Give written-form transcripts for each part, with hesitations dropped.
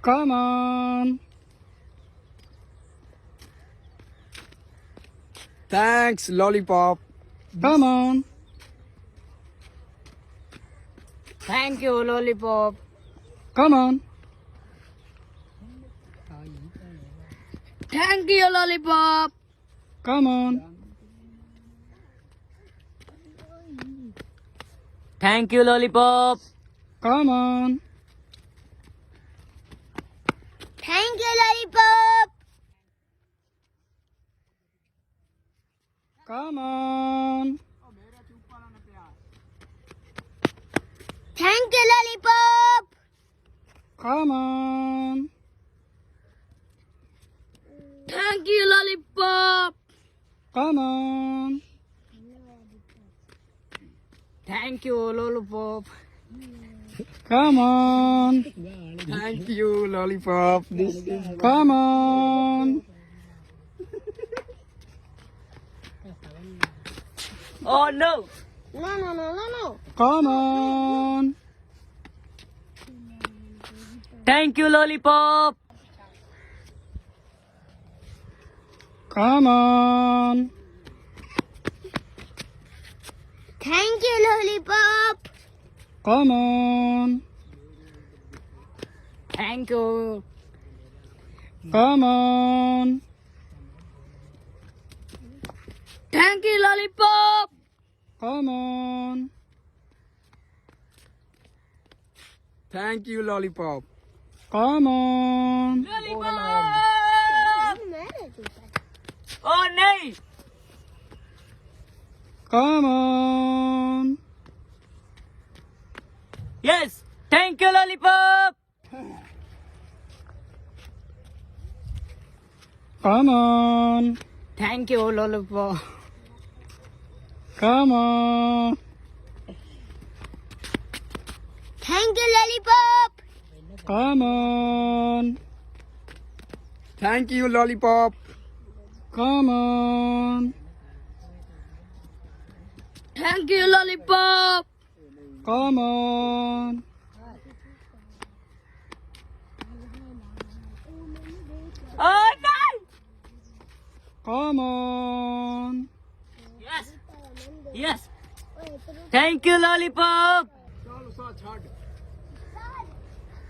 Come on. Thanks, lollipop. Come on. Thank you, lollipop. Come on. Thank you, lollipop. Come on. Thank you, lollipop. Come on. Thank you, lollipop. Come on. Thank you, lollipop. Come on. Thank you, lollipop. Come on. Thank you, lollipop. Come on. Thank you, lollipop. This is Come on. Oh no. No. Come on. Thank you, lollipop. Come on. Thank you, lollipop. Come on. Thank you. Come on. Thank you, lollipop. Come on. Thank you, lollipop. Come on. Lollipop. Oh no. Come on. Yes. Thank you, lollipop. Come on. Thank you, lollipop. Come on. Thank you, lollipop. Come on. Thank you, lollipop. Come on. Thank you, lollipop. Come on. Oh no. Come on. Yes. Yes. Thank you, lollipop.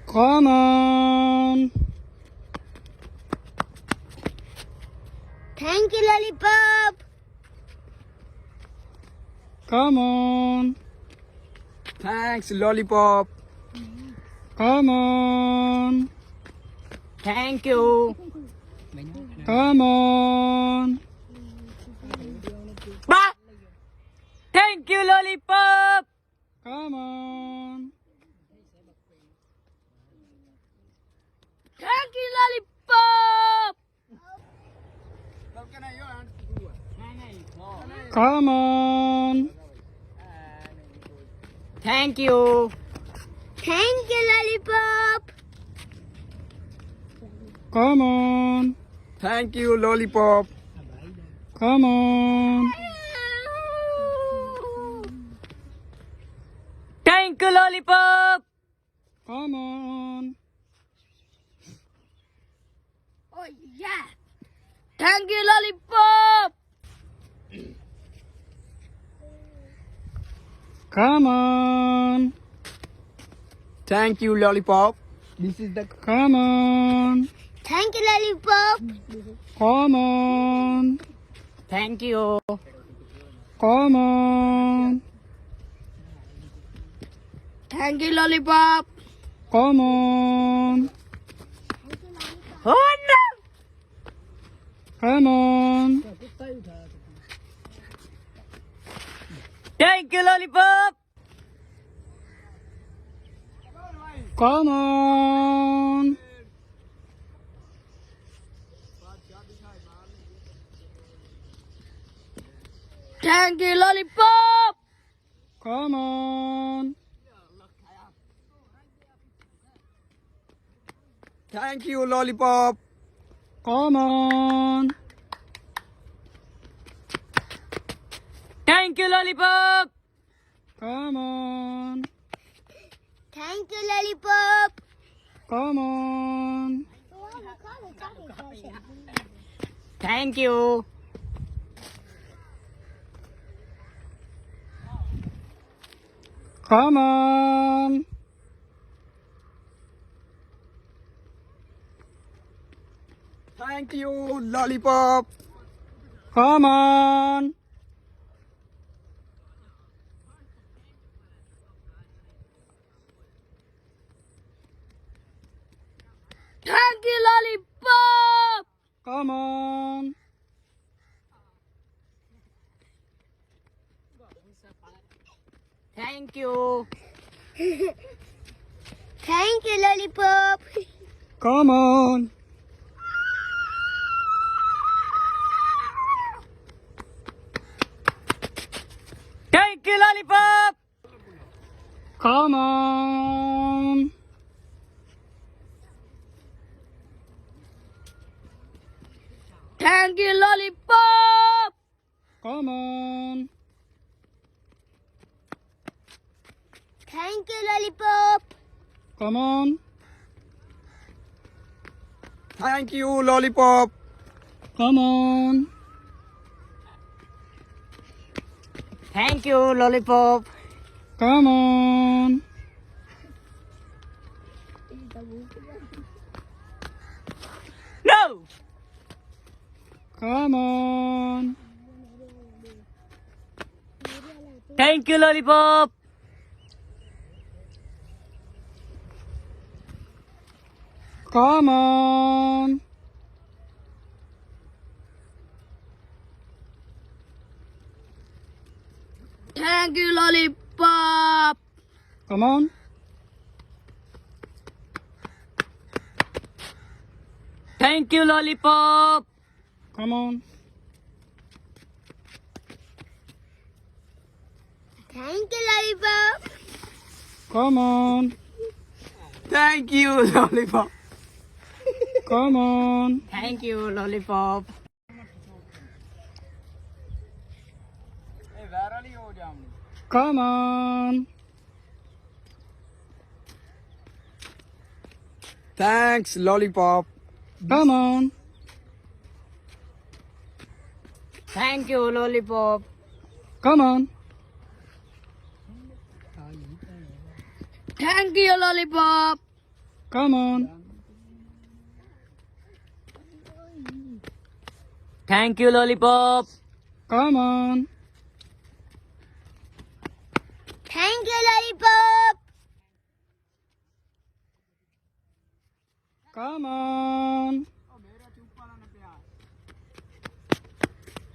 Come on. Thank you, lollipop. Come on. Thanks, lollipop. Come on. Thank you. Come on. Bah! Thank you, lollipop. Come on. Thank you, lollipop. Come on. Thank you. Thank you, lollipop. Come on. Thank you, lollipop. Come on. Thank you, lollipop. Come on. Oh yeah. Thank you, lollipop. Come on. Thank you, lollipop. This is the Come on. Thank you, lollipop. Come on. Thank you. Come on. Thank you, lollipop. Come on. Oh no. Come on. Thank you, lollipop. Come on. Thank you, lollipop. Come on. Thank you, lollipop. Come on. Thank you, lollipop. Come on. Thank you, lollipop. Come on. Thank you. Come on. Thank you, lollipop. Come on. Thank you, lollipop. Come on. Thank you. Thank you, lollipop. Come on. Thank you, lollipop. Come on. Thank you, lollipop. Come on. Thank you, lollipop. Come on. Thank you, lollipop. Come on. Thank you, lollipop. Come on. No. Come on. Thank you, lollipop. Come on. Thank you, lollipop. Come on. Thank you, lollipop. Come on. Thank you, lollipop. Come on. Thank you, lollipop. Come on. Thank you, lollipop. Come on. Thanks, lollipop. Come on. Thank you, lollipop. Come on. Thank you, lollipop. Come on. Thank you, lollipop. Come on. Thank you, lollipop. Come on.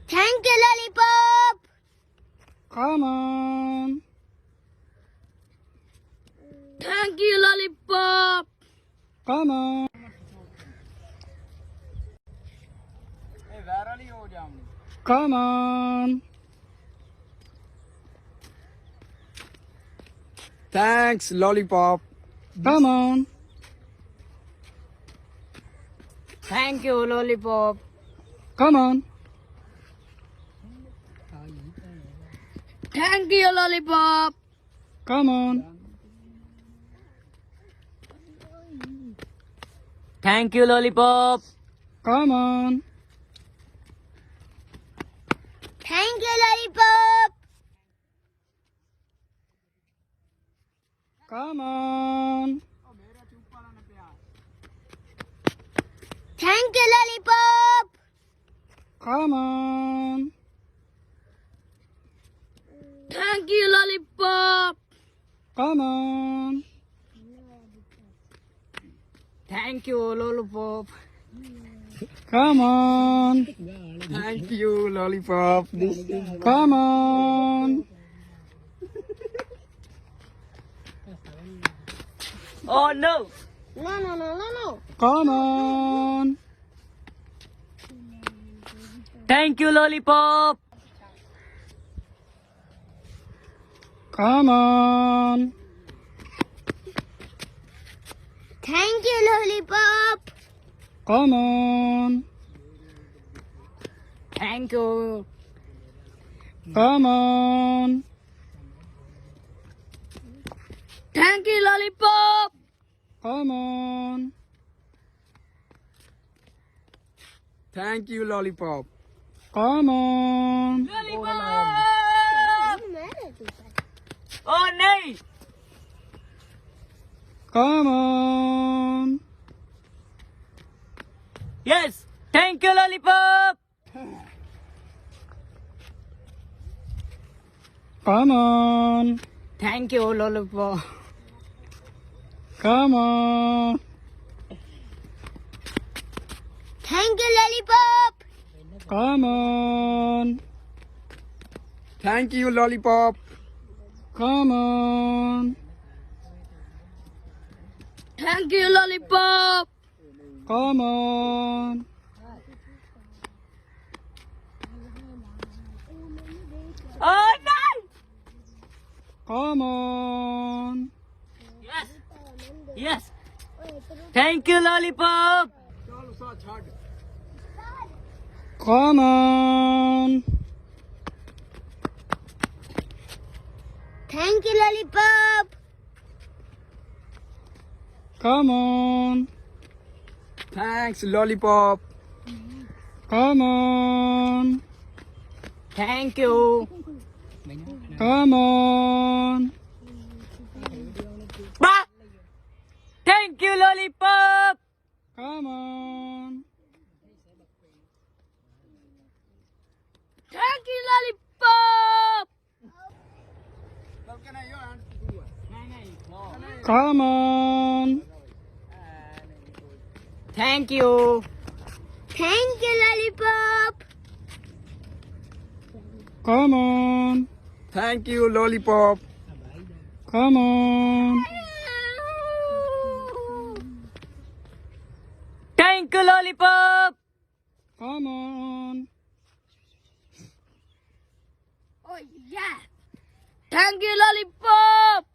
Thank you, lollipop. Come on. Thank you, lollipop. Come on. Come on. Thanks, lollipop. Come on. Thank you, lollipop. Come on. Thank you, lollipop. Come on. Thank you, lollipop. Come on. Thank you, lollipop. Come on. Thank you, lollipop. Come on. Thank you, lollipop. Come on. Thank you, lollipop. Come on. Thank you, lollipop. Come on. Oh no. No. Come on. Thank you, lollipop. Come on. Thank you, lollipop. Come on. Thank you. Come on. Thank you, lollipop. Come on. Thank you, lollipop. Come on. Oh नहीं. Come on. Yes. Thank you lollipop. Come on. Thank you lollipop. Come on. Thank you, lollipop. Come on. Thank you, lollipop. Come on. Thank you lollipop. Come on. Oh no. Come on. Yes. Yes. Thank you lollipop. Come on. Thank you, lollipop. Come on. Thanks, lollipop. Come on. Thank you. Come on. Bah. Thank you lollipop. Come on. Thank you lollipop. Come on. Thank you. Thank you, lollipop. Come on. Thank you, lollipop. Come on. Thank you lollipop. Come on. Oh yeah. Thank you lollipop.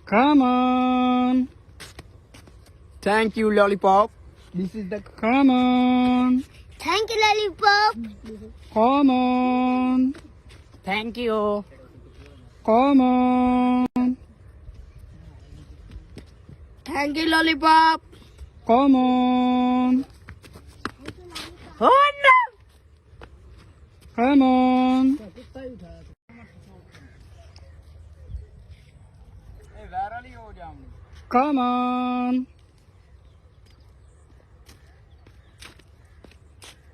Come on. Thank you, lollipop. This is the Come on. Thank you, lollipop. Come on. Thank you. Come on. Thank you lollipop. Come on. Oh no. Come on. Come on.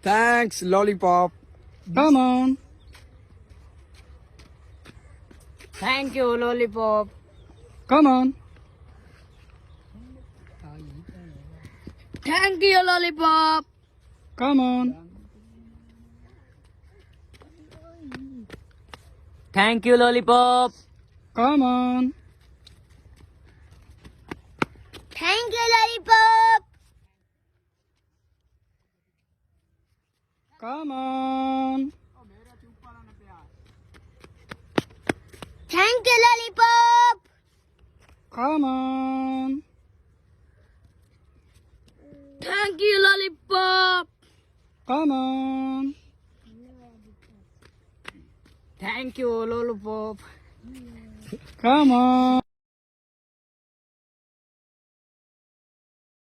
Thanks, lollipop. Come on. Thank you lollipop. Come on. Thank you lollipop. Come on. Thank you lollipop. Come on. Thank you, lollipop. Come on. Thank you, lollipop. Come on. Thank you lollipop. Come on. Thank you lollipop. Come on.